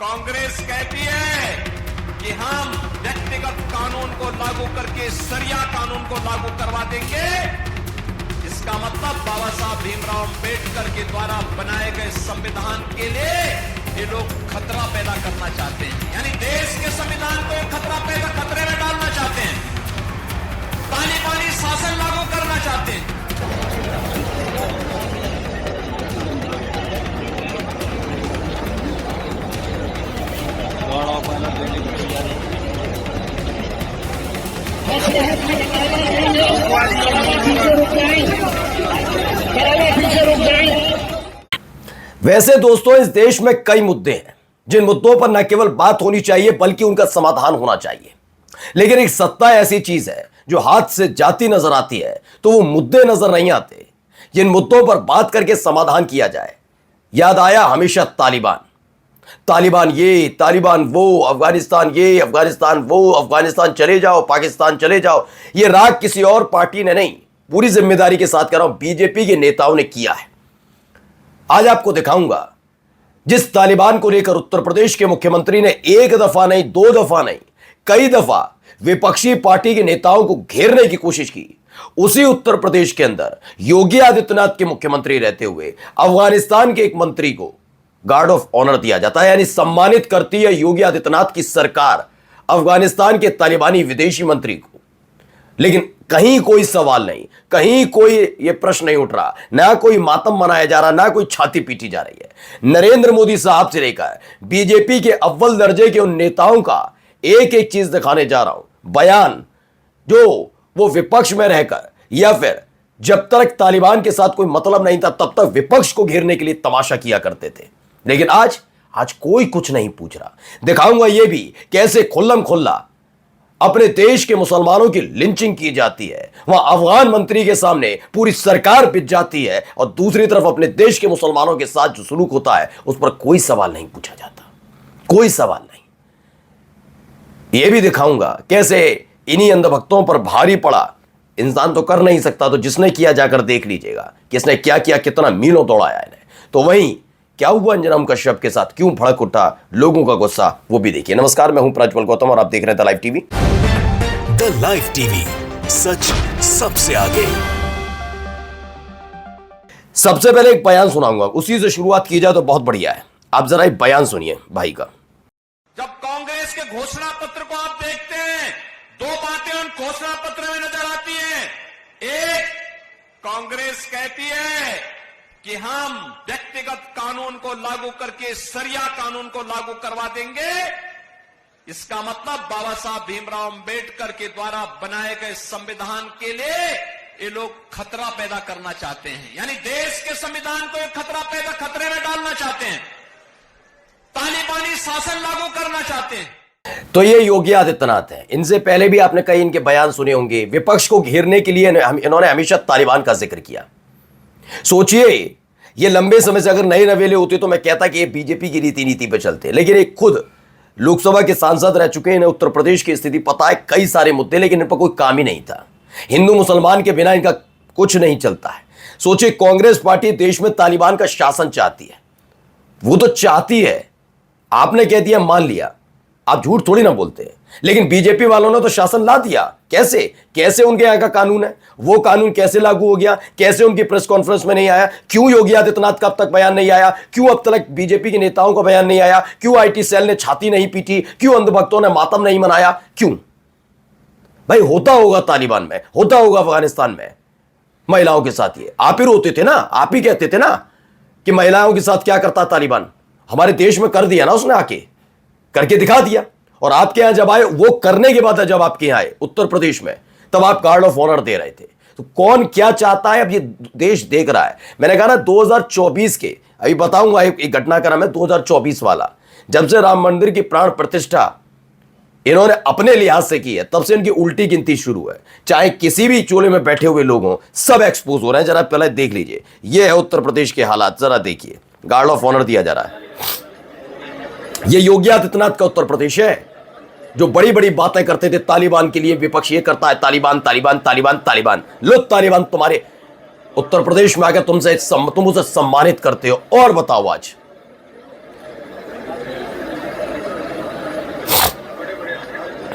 कांग्रेस कहती है कि हम व्यक्तिगत कानून को लागू करके सरिया कानून को लागू करवा देंगे। इसका मतलब बाबा साहब भीमराव अंबेडकर के द्वारा बनाए गए संविधान के लिए ये लोग खतरा पैदा करना चाहते हैं, यानी देश के संविधान को खतरे में डालना चाहते हैं, तालिबानी शासन लागू करना चाहते हैं। वैसे दोस्तों, इस देश में कई मुद्दे हैं जिन मुद्दों पर न केवल बात होनी चाहिए बल्कि उनका समाधान होना चाहिए। लेकिन एक सत्ता ऐसी चीज है जो हाथ से जाती नजर आती है तो वो मुद्दे नजर नहीं आते जिन मुद्दों पर बात करके समाधान किया जाए। याद आया हमेशा तालिबान, तालिबान ये, तालिबान वो, अफगानिस्तान ये, अफगानिस्तान वो, अफगानिस्तान चले जाओ, पाकिस्तान चले जाओ। ये राग किसी और पार्टी ने नहीं, पूरी जिम्मेदारी के साथ कह रहा हूं, बीजेपी के नेताओं ने किया है। आज आपको दिखाऊंगा जिस तालिबान को लेकर उत्तर प्रदेश के मुख्यमंत्री ने एक दफा नहीं, दो दफा नहीं, कई दफा विपक्षी पार्टी के नेताओं को घेरने की कोशिश की, उसी उत्तर प्रदेश के अंदर योगी आदित्यनाथ के मुख्यमंत्री रहते हुए अफगानिस्तान के एक मंत्री को गार्ड ऑफ ऑनर दिया जाता है, यानी सम्मानित करती है योगी आदित्यनाथ की सरकार अफगानिस्तान के तालिबानी विदेशी मंत्री को। लेकिन कहीं कोई सवाल नहीं, कहीं कोई यह प्रश्न नहीं उठ रहा, ना कोई मातम मनाया जा रहा, ना कोई छाती पीटी जा रही है। नरेंद्र मोदी साहब से लेकर बीजेपी के अव्वल दर्जे के उन नेताओं का एक एक चीज दिखाने जा रहा हूं, बयान जो वो विपक्ष में रहकर या फिर जब तक तालिबान के साथ कोई मतलब नहीं था तब तक विपक्ष को घेरने के लिए तमाशा किया करते थे। लेकिन आज कोई कुछ नहीं पूछ रहा। दिखाऊंगा यह भी कैसे खुल्लम खुल्ला अपने देश के मुसलमानों की लिंचिंग की जाती है, वहां अफगान मंत्री के सामने पूरी सरकार बिक जाती है और दूसरी तरफ अपने देश के मुसलमानों के साथ जो सलूक होता है उस पर कोई सवाल नहीं पूछा जाता, कोई सवाल नहीं। यह भी दिखाऊंगा कैसे इन्हीं अंधभक्तों पर भारी पड़ा। इंसान तो कर नहीं सकता, तो जिसने किया जाकर देख लीजिएगा किसने क्या किया, कितना मीलों दौड़ाया इन्हें। तो वहीं क्या हुआ अंजनम कश्यप के साथ, क्यों भड़क उठा लोगों का गुस्सा, वो भी देखिए। नमस्कार, मैं हूं प्रज्वल गौतम और आप देख रहे हैं the live TV. The live TV, सच सबसे आगे। सबसे पहले एक बयान सुनाऊंगा, उसी से शुरुआत की जाए तो बहुत बढ़िया है। आप जरा एक बयान सुनिए भाई का। जब कांग्रेस के घोषणा पत्र को आप देखते हैं, दो बातें उन घोषणा पत्र में नजर आती हैं। एक, कांग्रेस कहती है कि हम व्यक्तिगत कानून को लागू करके सरिया कानून को लागू करवा देंगे। इसका मतलब बाबा साहब भीमराव अंबेडकर के द्वारा बनाए गए संविधान के लिए ये लोग खतरा पैदा करना चाहते हैं, यानी देश के संविधान को खतरे में डालना चाहते हैं, तालिबानी शासन लागू करना चाहते हैं। तो ये योगी आदित्यनाथ हैं। इनसे पहले भी आपने कई इनके बयान सुने होंगे। विपक्ष को घेरने के लिए इन्होंने हमेशा तालिबान का जिक्र किया। सोचिए, ये लंबे समय से अगर नए नवेले होते तो मैं कहता कि ये बीजेपी की नीति पे चलते, लेकिन एक खुद लोकसभा के सांसद रह चुके हैं, इन्हें उत्तर प्रदेश की स्थिति पता है, कई सारे मुद्दे, लेकिन इन पर कोई काम ही नहीं था। हिंदू मुसलमान के बिना इनका कुछ नहीं चलता है। सोचिए, कांग्रेस पार्टी देश में तालिबान का शासन चाहती है, वो तो चाहती है, आपने कह दिया मान लिया, आप झूठ थोड़ी ना बोलते हैं। लेकिन बीजेपी वालों ने तो शासन ला दिया। कैसे उनके यहां का कानून है, वो कानून कैसे लागू हो गया, कैसे उनकी प्रेस कॉन्फ्रेंस में नहीं आया, क्यों योगी आदित्यनाथ का अब तक बयान नहीं आया, क्यों अब तक बीजेपी के नेताओं का बयान नहीं आया, क्यों आईटी सेल ने छाती नहीं पीटी, क्यों अंधभक्तों ने मातम नहीं मनाया, क्यों? भाई होता होगा तालिबान में, होता होगा अफगानिस्तान में महिलाओं के साथ। ये आप ही रोते थे ना, आप ही कहते थे ना कि महिलाओं के साथ क्या करता तालिबान। हमारे देश में कर दिया ना उसने, आके करके दिखा दिया। और आपके यहां जब आए, वो करने के बाद जब आपके यहां आए उत्तर प्रदेश में, तब आप गार्ड ऑफ ऑनर दे रहे थे। तो कौन क्या चाहता है अब ये देश देख रहा है। मैंने कहा ना 2024 के, अभी बताऊंगा एक घटनाक्रम है 2024 वाला, जब से राम मंदिर की प्राण प्रतिष्ठा इन्होंने अपने लिहाज से की है, तब से इनकी उल्टी गिनती शुरू है। चाहे किसी भी चोले में बैठे हुए लोग हों, सब एक्सपोज हो रहे हैं। जरा पहले देख लीजिए, ये है उत्तर प्रदेश के हालात, जरा देखिए। गार्ड ऑफ ऑनर दिया जा रहा है। ये योगी आदित्यनाथ का उत्तर प्रदेश है, जो बड़ी बड़ी बातें करते थे तालिबान के लिए। विपक्ष ये करता है तालिबान तालिबान तालिबान तालिबान। लो तालिबान तुम्हारे उत्तर प्रदेश में आकर तुम उसे सम्मानित करते हो। और बताओ आज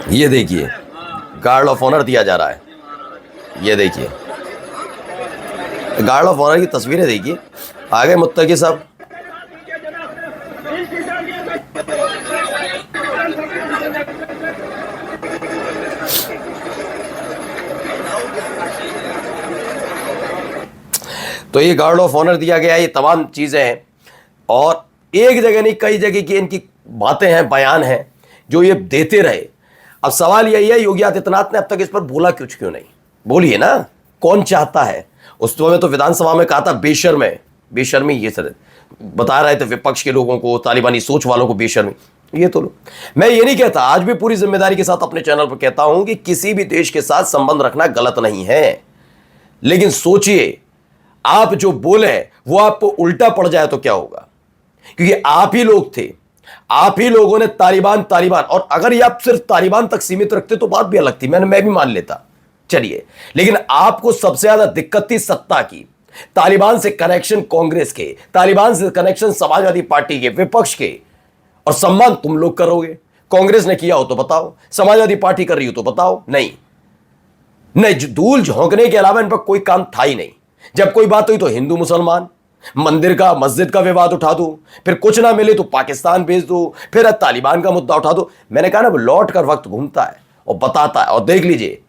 ये देखिए गार्ड ऑफ ऑनर दिया जा रहा है। ये देखिए गार्ड ऑफ ऑनर की तस्वीरें देखिए। आ गए मुत्तकी साहब। तो ये गार्ड ऑफ ऑनर दिया गया, ये तमाम चीजें हैं। और एक जगह नहीं कई जगह की इनकी बातें हैं, बयान हैं जो ये देते रहे। अब सवाल यही है योगी आदित्यनाथ ने अब तक इस पर बोला क्यों नहीं? बोलिए ना, कौन चाहता है? उस समय तो विधानसभा में कहा था बेशर्मी, ये सर बता रहे थे विपक्ष के लोगों को, तालिबानी सोच वालों को बेशर्मी। ये तो लो, मैं ये नहीं कहता, आज भी पूरी जिम्मेदारी के साथ अपने चैनल पर कहता हूं कि किसी भी देश के साथ संबंध रखना गलत नहीं है, लेकिन सोचिए आप जो बोले वो आपको उल्टा पड़ जाए तो क्या होगा? क्योंकि आप ही लोग थे, आप ही लोगों ने तालिबान, और अगर ये आप सिर्फ तालिबान तक सीमित रखते तो बात भी अलग थी, मैं भी मान लेता, चलिए। लेकिन आपको सबसे ज्यादा दिक्कत थी सत्ता की, तालिबान से कनेक्शन कांग्रेस के, तालिबान से कनेक्शन समाजवादी पार्टी के, विपक्ष के, और सम्मान तुम लोग करोगे। कांग्रेस ने किया हो तो बताओ, समाजवादी पार्टी कर रही हो तो बताओ। नहीं, धूल झोंकने के अलावा इन पर कोई काम था ही नहीं। जब कोई बात हुई तो हिंदू मुसलमान, मंदिर का मस्जिद का विवाद उठा दो, फिर कुछ ना मिले तो पाकिस्तान भेज दो, फिर तालिबान का मुद्दा उठा दो। मैंने कहा ना, वो लौट कर वक्त घूमता है और बताता है। और देख लीजिए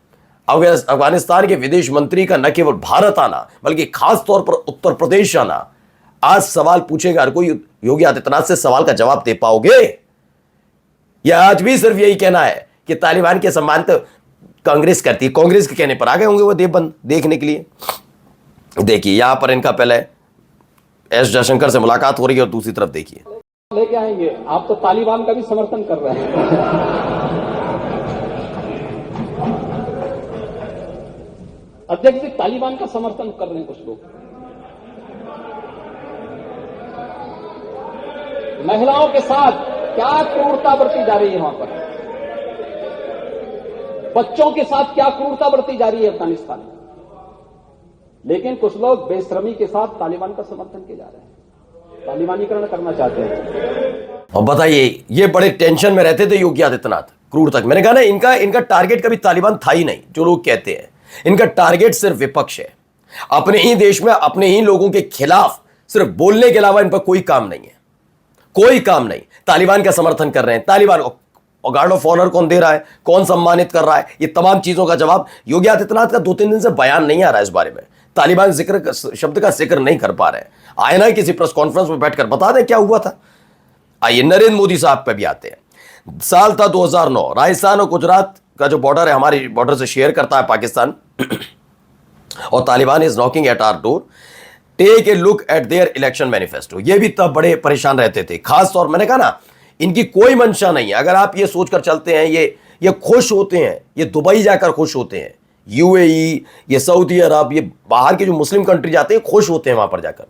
अफगानिस्तान के विदेश मंत्री का न केवल भारत आना बल्कि खास तौर पर उत्तर प्रदेश आना, आज सवाल पूछेगा हर कोई, योगी आदित्यनाथ से सवाल का जवाब दे पाओगे? या आज भी सिर्फ यही कहना है कि तालिबान के सम्मान तो कांग्रेस करती है, कांग्रेस के कहने पर आ गए होंगे वो देवबंद देखने के लिए। देखिए यहां पर इनका पहले एस जयशंकर से मुलाकात हो रही है और दूसरी तरफ देखिए लेके आएंगे। आप तो तालिबान का भी समर्थन कर रहे हैं। अध्यक्ष जी, तालिबान का समर्थन कर रहे हैं कुछ लोग। महिलाओं के साथ क्या क्रूरता बरती जा रही है वहां पर, बच्चों के साथ क्या क्रूरता बरती जा रही है अफगानिस्तान में। लेकिन कुछ लोग बेशर्मी के साथ तालिबान का समर्थन किए जा रहे हैं, तालिबानीकरण करना चाहते हैं। और बताइए, ये बड़े टेंशन में रहते थे योगी आदित्यनाथ, क्रूर तक। मैंने कहा ना, इनका टारगेट कभी तालिबान था ही नहीं, जो लोग कहते हैं। इनका टारगेट सिर्फ विपक्ष है, अपने ही देश में अपने ही लोगों के खिलाफ सिर्फ बोलने के अलावा इन पर कोई काम नहीं है, कोई काम नहीं। तालिबान का समर्थन कर रहे हैं, तालिबान और गार्ड ऑफ ऑनर कौन दे रहा है, कौन सम्मानित कर रहा है, ये तमाम चीजों का जवाब योगी आदित्यनाथ का 2-3 दिन से बयान नहीं आ रहा है इस बारे में। तालिबान शब्द का जिक्र नहीं कर पा रहे हैं। आए ना किसी प्रेस कॉन्फ्रेंस में बैठकर बता दें क्या हुआ था। आइए नरेंद्र मोदी साहब पे भी आते हैं। साल था 2009, राजस्थान और गुजरात का जो बॉर्डर है, हमारी बॉर्डर से शेयर करता है पाकिस्तान, और Taliban is knocking at our door, take a look at their election manifesto. ये भी तब बड़े परेशान रहते थे, खास तौर, मैंने कहा ना, इनकी कोई मंशा नहीं है। अगर आप ये सोचकर चलते हैं ये खुश होते हैं, ये दुबई जाकर खुश होते हैं, यूएई, ये सऊदी अरब, ये बाहर के जो मुस्लिम कंट्री जाते हैं खुश होते हैं वहां पर जाकर,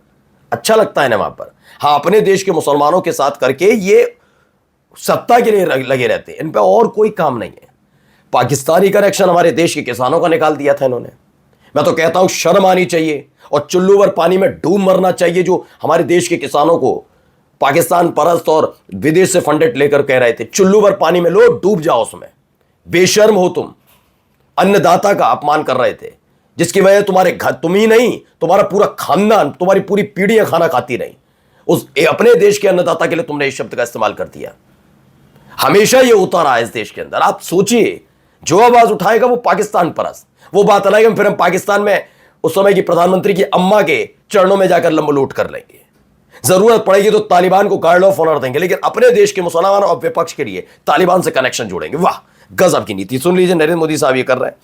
अच्छा लगता है ना वहां पर। हाँ, अपने देश के मुसलमानों के साथ करके ये सत्ता के लिए लगे रहते हैं, इन पर और कोई काम नहीं है। पाकिस्तानी कनेक्शन हमारे देश के किसानों का निकाल दिया था इन्होंने। मैं तो कहता हूं शर्म आनी चाहिए और चुल्लू भर पानी में डूब मरना चाहिए जो हमारे देश के किसानों को पाकिस्तान परस्त और विदेश से फंडेड लेकर कह रहे थे, चुल्लू भर पानी में लो, डूब जाओ उसमें। बेशर्म हो तुम, अन्नदाता का अपमान कर रहे थे, जिसकी वजह तुम्हारे घर, तुम ही नहीं, तुम्हारा पूरा खानदान, तुम्हारी पूरी पीढ़ियां खाना खाती रही। उस अपने देश के अन्नदाता के लिए तुमने इस शब्द का इस्तेमाल कर दिया। हमेशा ये होता रहा इस देश के अंदर। आप सोचिए, जो आवाज उठाएगा वो पाकिस्तान परस्त, वो बात अलग है, फिर हम पाकिस्तान में उस समय की प्रधानमंत्री की अम्मा के चरणों में जाकर लंबलोट कर लेंगे, जरूरत पड़ेगी तो तालिबान को गार्ड ऑफ ऑनर देंगे, लेकिन अपने देश के मुसलमान और विपक्ष के लिए तालिबान से कनेक्शन जोड़ेंगे। वाह, गजब की नीति। सुन लीजिए, नरेंद्र मोदी साहब ये कर रहे हैं।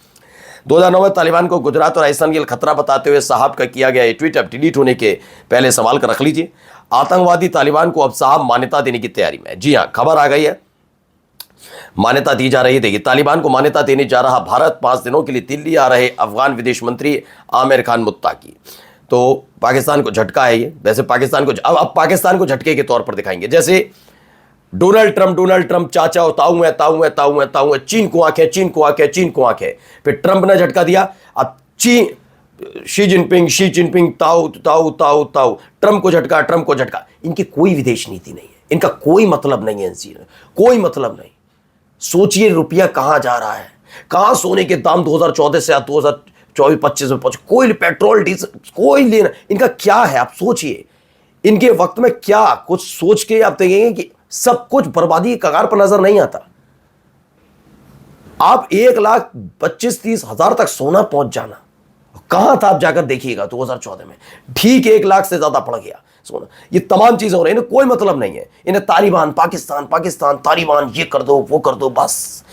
2009 में तालिबान को गुजरात और राजस्थान के लिए खतरा बताते हुए साहब का किया गया ये ट्वीट अब डिलीट होने के पहले सवाल कर रख लीजिए। आतंकवादी तालिबान को अब साहब मान्यता देने की तैयारी में। जी हां, खबर आ गई है, मान्यता दी जा रही है। देखिए, तालिबान को मान्यता देने जा रहा भारत। 5 दिनों के लिए दिल्ली आ रहे अफगान विदेश मंत्री आमिर खान मुत्ताकी। तो पाकिस्तान को झटका है ये। वैसे पाकिस्तान को अब पाकिस्तान को झटके के तौर पर दिखाएंगे। जैसे डोनाल्ड ट्रंप चाचा ताऊ है, चीन को आंखें, चीन को आंखें, चीन को आंखें। फिर ट्रंप ने झटका दिया, अब शी जिनपिंग ताऊ, ट्रंप को झटका। इनकी कोई विदेश नीति नहीं है, इनका कोई मतलब नहीं है, कोई मतलब नहीं। सोचिए रुपया कहां जा रहा है, कहां सोने के दाम 2014 से 2024-25 में पहुंचे। कोई पेट्रोल डीजल कोई लेना, इनका क्या है आप सोचिए, इनके वक्त में क्या कुछ सोच के आप देखेंगे कि सब कुछ बर्बादी के कगार पर नजर नहीं आता। आप 1,25,30,000 तक सोना पहुंच जाना, कहां था आप जाकर देखिएगा 2014 में, ठीक 1 लाख से ज्यादा पड़ गया सोना। ये तमाम चीजें हो रही है, इन्हें कोई मतलब नहीं है, इन्हें तालिबान पाकिस्तान पाकिस्तान तालिबान, ये कर दो वो कर दो बस,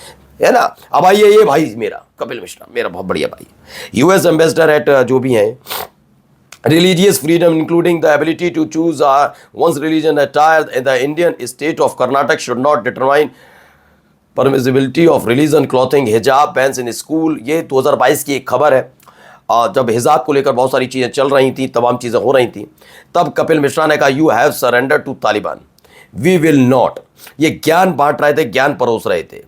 है ना। अब आइए, ये भाई मेरा कपिल मिश्रा, मेरा बहुत बढ़िया भाई, यूएस एम्बेसडर एट जो भी हैं, religious freedom including the ability to choose one's religion attire in the Indian state of Karnataka should not determine permissibility of religion clothing, hijab bans in school। ये 2022 की एक खबर है, जब हिजाब को लेकर बहुत सारी चीज़ें चल रही थी, तमाम चीज़ें हो रही थी, तब कपिल मिश्रा ने कहा you have surrender to Taliban, we will not. ये ज्ञान बांट रहे थे, ज्ञान परोस रहे थे,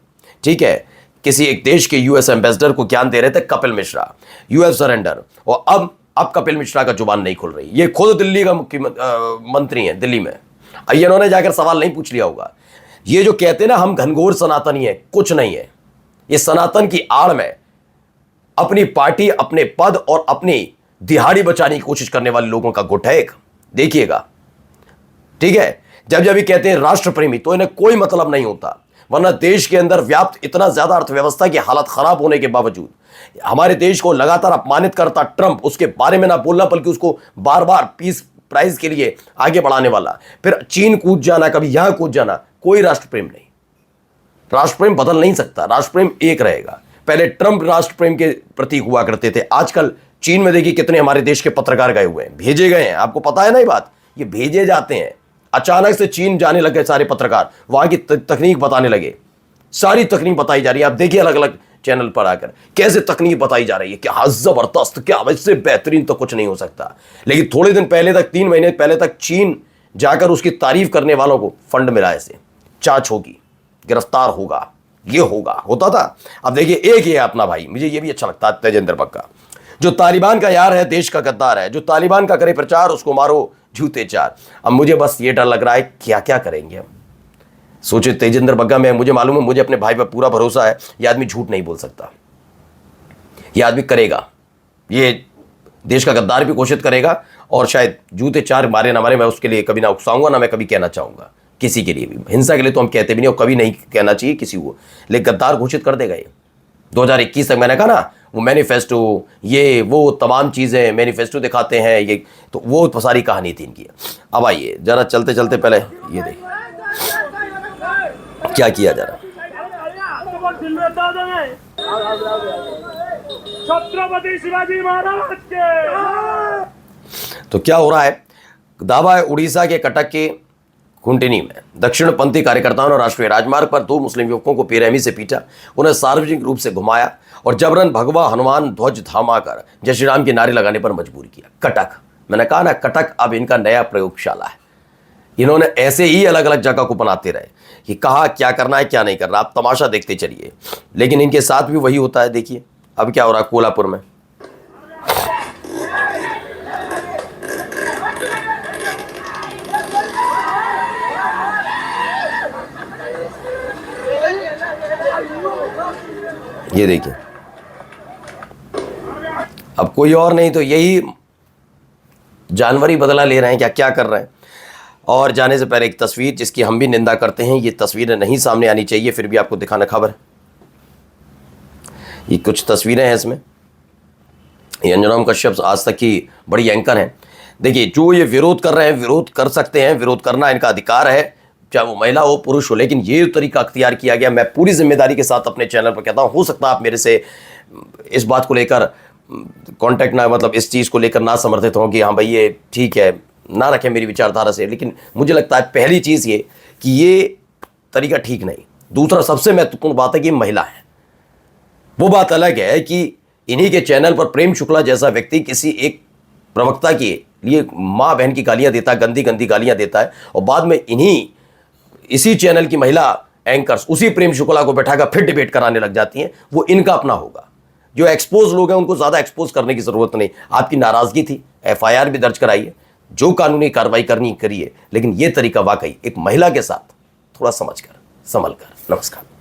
ठीक है, किसी एक देश के यूएस एम्बेसडर को ज्ञान दे रहे थे Kapil Mishra, you have surrender. और अब कपिल मिश्रा का जुबान नहीं खुल रही। ये खुद दिल्ली का मुख्यमंत्री हैं, दिल्ली में, ये इन्होंने जाकर सवाल नहीं पूछ लिया होगा। ये जो कहते हैं ना हम घनघोर सनातनी है, कुछ नहीं है। ये सनातन की आड़ में अपनी पार्टी, अपने पद और अपनी दिहाड़ी बचाने की कोशिश करने वाले लोगों का गुट है एक, देखिएगा, ठीक है। जब ये कहते हैं राष्ट्र प्रेमी, तो इन्हें कोई मतलब नहीं होता, वरना देश के अंदर व्याप्त इतना ज्यादा अर्थव्यवस्था की हालत खराब होने के बावजूद हमारे देश को लगातार अपमानित करता ट्रंप, उसके बारे में ना बोलना बल्कि उसको बार बार पीस प्राइज के लिए आगे बढ़ाने वाला, फिर चीन कूद जाना, कभी यहां कूद जाना, कोई राष्ट्र प्रेम नहीं। राष्ट्र प्रेम बदल नहीं सकता, राष्ट्र प्रेम एक रहेगा। पहले ट्रंप राष्ट्र प्रेम के प्रतीक हुआ करते थे, आजकल चीन में देखिए कितने हमारे देश के पत्रकार गए हुए हैं, भेजे गए हैं, आपको पता है ना ये बात, ये भेजे जाते हैं। अचानक से चीन जाने लगे सारे पत्रकार, वहां की तकनीक बताने लगे, सारी तकनीक बताई जा रही है। आप देखिए अलग अलग चैनल पर आकर कैसे तकनीक बताई जा रही है, क्या जबरदस्त, क्या इससे बेहतरीन तो कुछ नहीं हो सकता। लेकिन थोड़े दिन पहले तक, 3 महीने पहले तक चीन जाकर उसकी तारीफ करने वालों को फंड मिला, ऐसे चाच होगी, गिरफ्तार होगा, ये होगा, होता था। अब देखिए एक ये अपना भाई, मुझे ये भी अच्छा लगता है, तेजेंद्र बग्गा, जो तालिबान का यार है, देश का गद्दार है, जो तालिबान का करे प्रचार उसको मारो जूते चार। अब मुझे बस ये डर लग रहा है क्या क्या करेंगे हम। सोचे तेजेंद्र बग्गा में, मुझे मालूम है, मुझे अपने भाई पर पूरा भरोसा है, ये आदमी झूठ नहीं बोल सकता, ये आदमी करेगा, ये देश का गद्दार भी कोशिश करेगा, और शायद जूते चार मारे ना मारे, मैं उसके लिए कभी ना उकसाऊंगा, ना मैं कभी कहना चाहूंगा किसी के लिए भी। हिंसा के लिए तो हम कहते भी नहीं और कभी नहीं कहना चाहिए किसी को, लेकिन गद्दार घोषित कर देगा ये। 2021 तक मैंने कहा ना, वो मैनिफेस्टो, ये वो तमाम चीज़ें, मैनिफेस्टो दिखाते हैं, ये तो वो सारी कहानी थी इनकी। अब आइए जरा चलते चलते पहले ये देखिए क्या किया जा रहा है। छत्रपति शिवाजी महाराज के। तो क्या हो रहा है, दावा है उड़ीसा के कटक के कुंटिनी में दक्षिणपंथी कार्यकर्ताओं ने राष्ट्रीय राजमार्ग पर 2 मुस्लिम युवकों को बेरहमी से पीटा, उन्हें सार्वजनिक रूप से घुमाया और जबरन भगवा हनुमान ध्वज थमाकर जय श्री राम के नारे लगाने पर मजबूर किया। कटक, मैंने कहा ना, कटक अब इनका नया प्रयोगशाला है। इन्होंने ऐसे ही अलग अलग जगह को बनाते रहे कि कहा क्या करना है क्या नहीं करना, आप तमाशा देखते चलिए। लेकिन इनके साथ भी वही होता है। देखिए अब क्या हो रहा है कोल्हापुर में। ये देखिए, अब कोई और नहीं तो यही जानवर ही बदला ले रहे हैं, क्या क्या कर रहे हैं। और जाने से पहले एक तस्वीर जिसकी हम भी निंदा करते हैं, ये तस्वीरें नहीं सामने आनी चाहिए, फिर भी आपको दिखाना खबर है। ये कुछ तस्वीरें हैं इसमें, ये अंजुम कश्यप आज तक की बड़ी एंकर हैं। देखिए जो ये विरोध कर रहे हैं, विरोध कर सकते हैं, विरोध करना इनका अधिकार है, चाहे वो महिला हो पुरुष हो, लेकिन ये तरीका अख्तियार किया गया। मैं पूरी जिम्मेदारी के साथ अपने चैनल पर कहता हूँ, हो सकता है आप मेरे से इस बात को लेकर कांटेक्ट ना, मतलब इस चीज़ को लेकर ना समर्थित हों कि हाँ भाई ये ठीक है, ना रखें मेरी विचारधारा से, लेकिन मुझे लगता है पहली चीज़ ये कि ये तरीका ठीक नहीं। दूसरा सबसे महत्वपूर्ण बात है कि महिला है। वो बात अलग है कि इन्हीं के चैनल पर प्रेम शुक्ला जैसा व्यक्ति किसी एक प्रवक्ता के लिए माँ बहन की गालियाँ देता है, गंदी गंदी गालियाँ देता है, और बाद में इसी चैनल की महिला एंकर्स उसी प्रेम शुक्ला को बैठाकर फिर डिबेट कराने लग जाती हैं। वो इनका अपना होगा। जो एक्सपोज लोग हैं उनको ज़्यादा एक्सपोज करने की ज़रूरत नहीं। आपकी नाराज़गी थी, FIR भी दर्ज कराइए, जो कानूनी कार्रवाई करनी करिए, लेकिन ये तरीका वाकई एक महिला के साथ थोड़ा समझ कर, संभल कर। नमस्कार।